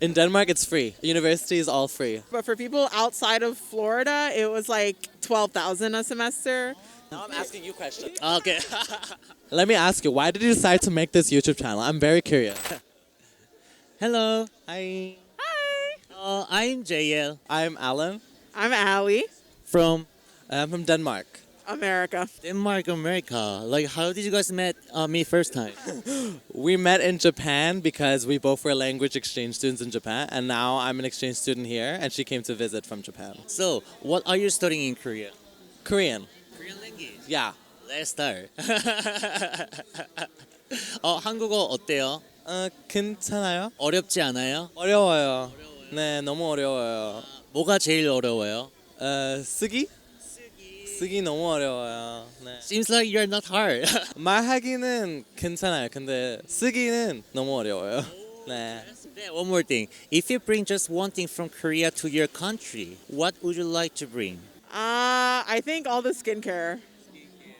In Denmark, it's free. University is all free. But for people outside of Florida, it was like 12,000 a semester. Now I'm asking you questions. Okay. Let me ask you, why did you decide to make this YouTube channel? I'm very curious. Hello. Hi. I'm JL I'm Alan. I'm Allie, from I'm from Denmark. America. Denmark, America. Like, how did you guys meet first time? We met in Japan because we both were language exchange students in Japan, and now I'm an exchange student here, and she came to visit from Japan. So, what are you studying in Korea? Korean. Korean language. Yeah. Let's start. 한국어 어때요? 괜찮아요? 어렵지 않아요? 어려워요. 네, 너무 어려워요. 뭐가 제일 어려워요? 쓰기? 쓰기 너무 어려워요. 네. Seems like you're not hard. 말하기는 괜찮아요. 근데 쓰기는 너무 어려워요. 네. One more thing. If you bring just one thing from Korea to your country, what would you like to bring? I think all the skincare.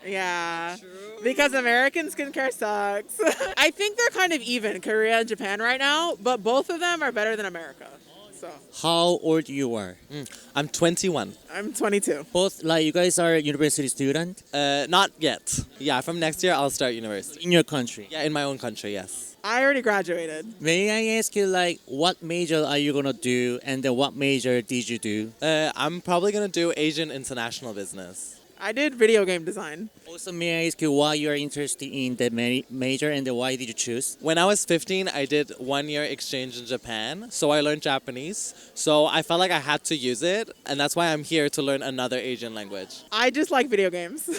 Yeah. Because American skincare sucks. I think they're kind of even, Korea and Japan right now, but both of them are better than America. So How old you are? I'm 21. I'm 22. Both, like, you guys are university student Not yet. Yeah, from next year I'll start university. in your country. Yeah, in my own country, yes. I already graduated. May I ask you, like, what major are you gonna do, and then what major did you do? I'm probably going to do Asian international business. I did video game design. Also, may I ask you why you are interested in the major, and then why did you choose? When I was 15, I did 1 year exchange in Japan, so I learned Japanese. So I felt like I had to use it, and that's why I'm here to learn another Asian language. I just like video games.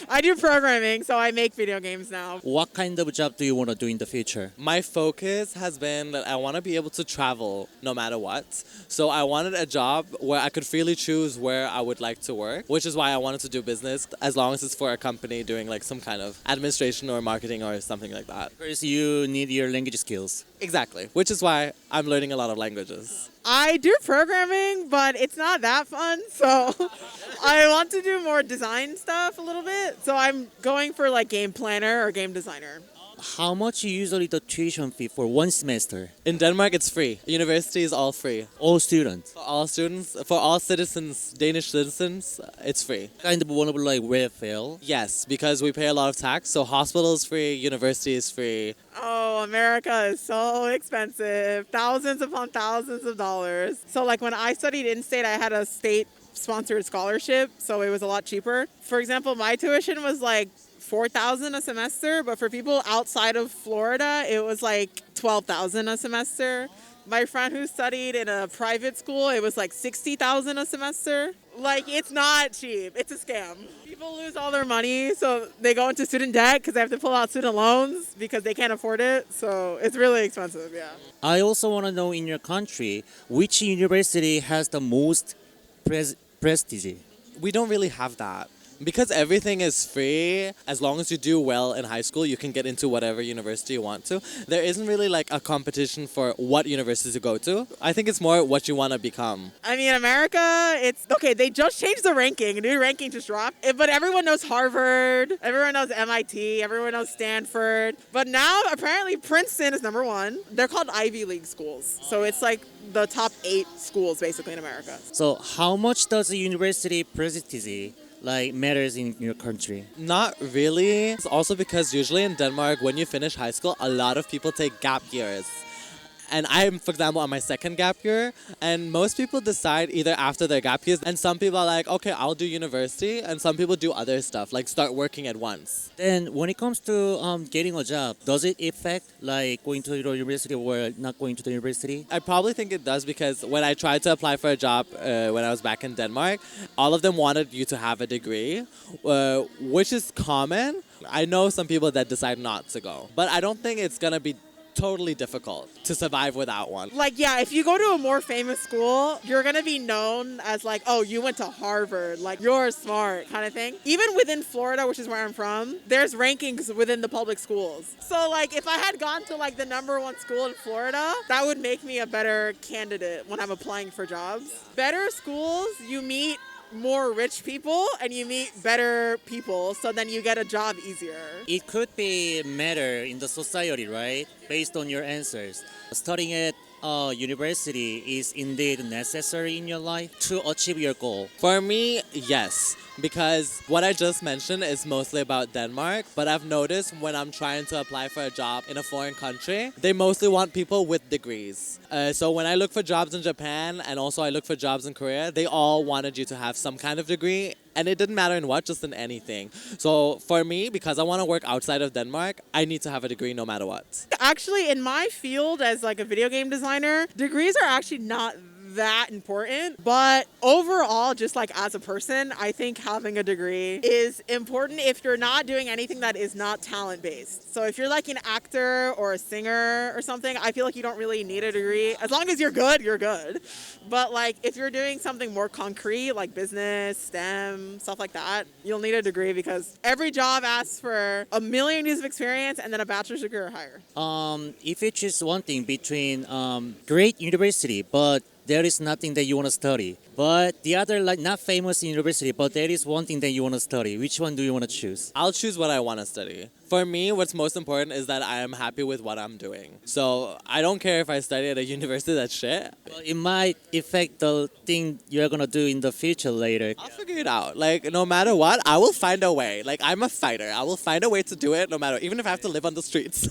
I do programming, so I make video games now. What kind of job do you want to do in the future? My focus has been that I want to be able to travel no matter what. So I wanted a job where I could freely choose where I would like to work, which is why I wanted to do business, as long as it's for a company doing like some kind of administration or marketing or something like that. First, you need your language skills. Exactly, which is why I'm learning a lot of languages. I do programming, but it's not that fun. So I want to do more design stuff a little bit. So I'm going for like game planner or game designer. How much usually the tuition fee for one semester? In Denmark, it's free. University is all free. All students. For all students, for all citizens, Danish citizens, it's free. Kind of one of like welfare. Yes, because we pay a lot of tax. So hospital is free, university is free. Oh, America is so expensive. Thousands upon thousands of dollars. So like when I studied in-state, I had a state-sponsored scholarship, so it was a lot cheaper. For example, my tuition was like 4,000 a semester, but for people outside of Florida, it was like 12,000 a semester. My friend who studied in a private school, it was like 60,000 a semester. Like, it's not cheap. It's a scam. People lose all their money, so they go into student debt because they have to pull out student loans because they can't afford it. So it's really expensive, yeah. I also want to know in your country, which university has the most prestige? We don't really have that. Because everything is free, as long as you do well in high school, you can get into whatever university you want to. There isn't really like a competition for what university to go to. I think it's more what you want to become. I mean, America, it's okay. They just changed the ranking. A new ranking just dropped. But everyone knows Harvard. Everyone knows MIT. Everyone knows Stanford. But now, apparently, Princeton is number one. They're called Ivy League schools. So it's like the top 8 schools, basically, in America. So how much does a university prestige like matters in your country? Not really. It's also because usually in Denmark, when you finish high school, a lot of people take gap years. And I'm, for example, on my second gap year, and most people decide either after their gap years, and some people are like, okay, I'll do university, and some people do other stuff, like start working at once. Then when it comes to getting a job, does it affect like going to the university or not going to the university? I probably think it does because when I tried to apply for a job when I was back in Denmark, all of them wanted you to have a degree, which is common. I know some people that decide not to go, but I don't think it's gonna be totally difficult to survive without one. Like, yeah, if you go to a more famous school, you're going to be known as like, oh, you went to Harvard, like you're smart kind of thing. Even within Florida, which is where I'm from, there's rankings within the public schools. So like if I had gone to like the #1 school in Florida, that would make me a better candidate when I'm applying for jobs. Better schools, you meet more rich people and you meet better people, so then you get a job easier. It could be matter in the society, right? Based on your answers. Studying at university is indeed necessary in your life to achieve your goal? For me, yes. Because what I just mentioned is mostly about Denmark, but I've noticed when I'm trying to apply for a job in a foreign country, they mostly want people with degrees. So when I look for jobs in Japan and also I look for jobs in Korea, they all wanted you to have some kind of degree, and it didn't matter in what, just in anything. So for me, because I want to work outside of Denmark, I need to have a degree no matter what. Actually, in my field as like a video game designer, degrees are actually not that important, but overall, just like as a person, I think having a degree is important if you're not doing anything that is not talent based. So if you're like an actor or a singer or something, I feel like you don't really need a degree. As long as you're good, you're good. But like if you're doing something more concrete like business, STEM, stuff like that, you'll need a degree because every job asks for 1 million years of experience and then a bachelor's degree or higher. If you choose one thing between great university, but there is nothing that you want to study, but the other, like not famous university, but there is one thing that you want to study, which one do you want to choose? I'll choose what I want to study. For me, what's most important is that I am happy with what I'm doing. So I don't care if I study at a university that's shit. Well, it might affect the thing you're gonna do in the future later. I'll figure it out. Like, no matter what, I will find a way. Like, I'm a fighter. I will find a way to do it no matter, even if I have to live on the streets.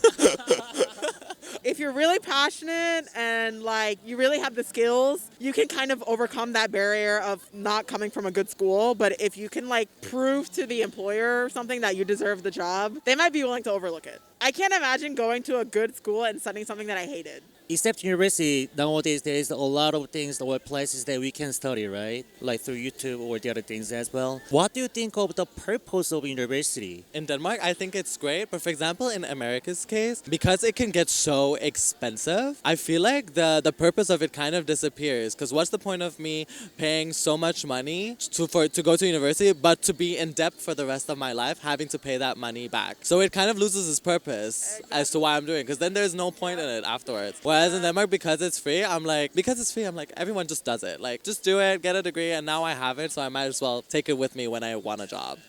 If you're really passionate and like you really have the skills, you can kind of overcome that barrier of not coming from a good school. But if you can like prove to the employer or something that you deserve the job, they might be willing to overlook it. I can't imagine going to a good school and studying something that I hated. Except university, nowadays there is a lot of things or places that we can study, right? Like through YouTube or the other things as well. What do you think of the purpose of university? In Denmark, I think it's great. But for example, in America's case, because it can get so expensive, I feel like the purpose of it kind of disappears. Because what's the point of me paying so much money to go to university, but to be in debt for the rest of my life, having to pay that money back? So it kind of loses its purpose as to why I'm doing. Because then there's no point in it afterwards. Whereas in Denmark, because it's free, I'm like, everyone just does it. Like, just do it, get a degree, and now I have it, so I might as well take it with me when I want a job.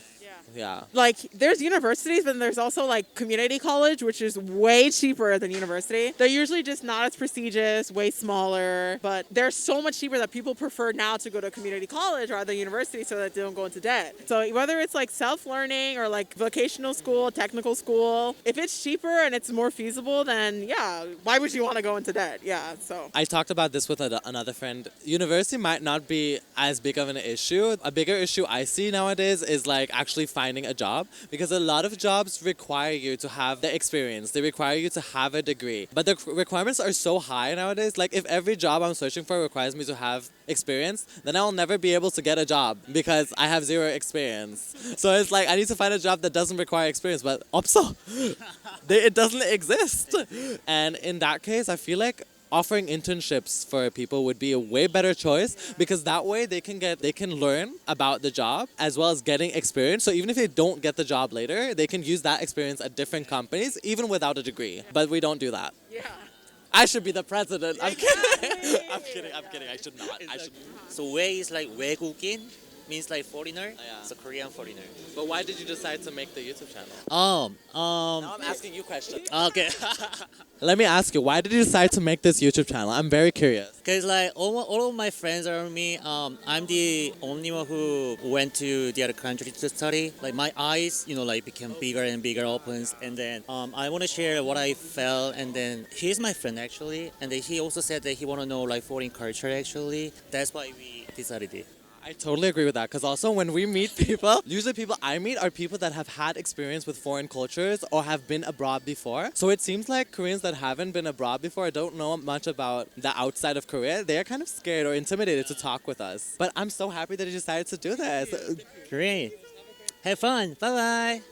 Yeah. Like there's universities, but there's also like community college, which is way cheaper than university. They're usually just not as prestigious, way smaller, but they're so much cheaper that people prefer now to go to community college rather than university so that they don't go into debt. So whether it's like self-learning or like vocational school, technical school, if it's cheaper and it's more feasible, then yeah, why would you want to go into debt? Yeah, so. I talked about this with another friend. University might not be as big of an issue. A bigger issue I see nowadays is like actually finding a job, because a lot of jobs require you to have the experience. They require you to have a degree. But the requirements are so high nowadays. Like if every job I'm searching for requires me to have experience, then I'll never be able to get a job because I have zero experience. So it's like I need to find a job that doesn't require experience, but opso, it doesn't exist. And in that case, I feel like offering internships for people would be a way better choice, because that way they can learn about the job as well as getting experience. So even if they don't get the job later, they can use that experience at different companies even without a degree. But we don't do that. Yeah. I should be the president. I'm kidding. I'm kidding. I should not. So Wei is like 외국인, means like foreigner. Yeah. So Korean foreigner. But why did you decide to make the YouTube channel? Now I'm asking you questions. Okay. Let me ask you, why did you decide to make this YouTube channel? I'm very curious. Because like all of my friends around me, I'm the only one who went to the other country to study. Like my eyes, like became bigger and bigger opens. And then I want to share what I felt. And then he's my friend actually. And then he also said that he want to know like foreign culture actually. That's why we decided it. I totally agree with that, because also when we meet people, usually people I meet are people that have had experience with foreign cultures or have been abroad before. So it seems like Koreans that haven't been abroad before, don't know much about the outside of Korea, they're kind of scared or intimidated to talk with us. But I'm so happy that you decided to do this. Great. Have fun. Bye-bye.